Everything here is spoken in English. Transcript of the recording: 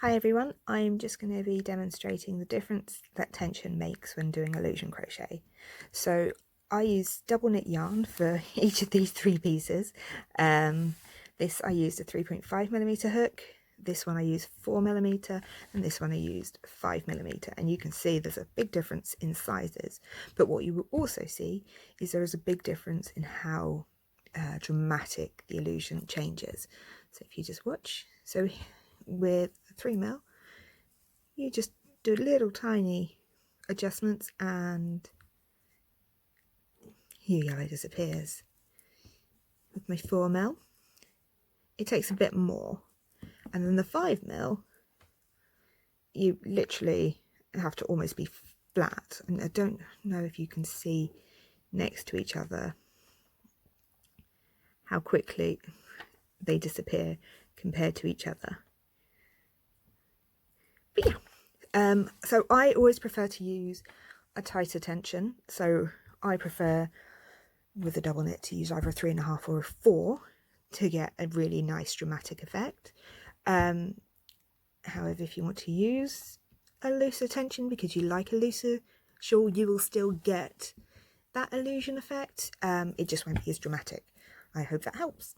Hi everyone, I'm just going to be demonstrating the difference that tension makes when doing illusion crochet. So I use double knit yarn for each of these three pieces. This I used a 3.5mm hook, this one I used 4mm, and this one I used 5mm, and you can see there's a big difference in sizes, but what you will also see is there is a big difference in how dramatic the illusion changes. So if you just watch, so with 3mm you just do little tiny adjustments and your yellow disappears. With my 4mm it takes a bit more, and then the 5mm you literally have to almost be flat, and I don't know if you can see next to each other how quickly they disappear compared to each other. But yeah, so I always prefer to use a tighter tension, so I prefer with a double knit to use either a 3.5 or a 4 to get a really nice dramatic effect. However, if you want to use a looser tension because you like a looser shawl, you will still get that illusion effect. It just won't be as dramatic. I hope that helps.